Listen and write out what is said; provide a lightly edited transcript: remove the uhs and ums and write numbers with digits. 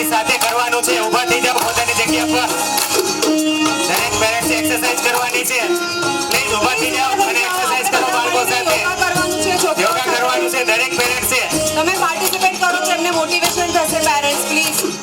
મારી સાથે કરવાનું છે. ઊભા થઈ જાઓ પોતાની જગ્યા પર. દરેક પેરેન્ટ્સ એક્સરસાઇઝ કરવાની છે. પ્લીઝ ઊભા થઈ જાઓ અને એક્સરસાઇઝ કરો બાળકો સાથે. યોગા કરવાનું છે દરેક પેરેન્ટ્સે. તમે પાર્ટિસિપેટ કરો છો, એમને મોટિવેશન થશે પેરેન્ટ્સ પ્લીઝ.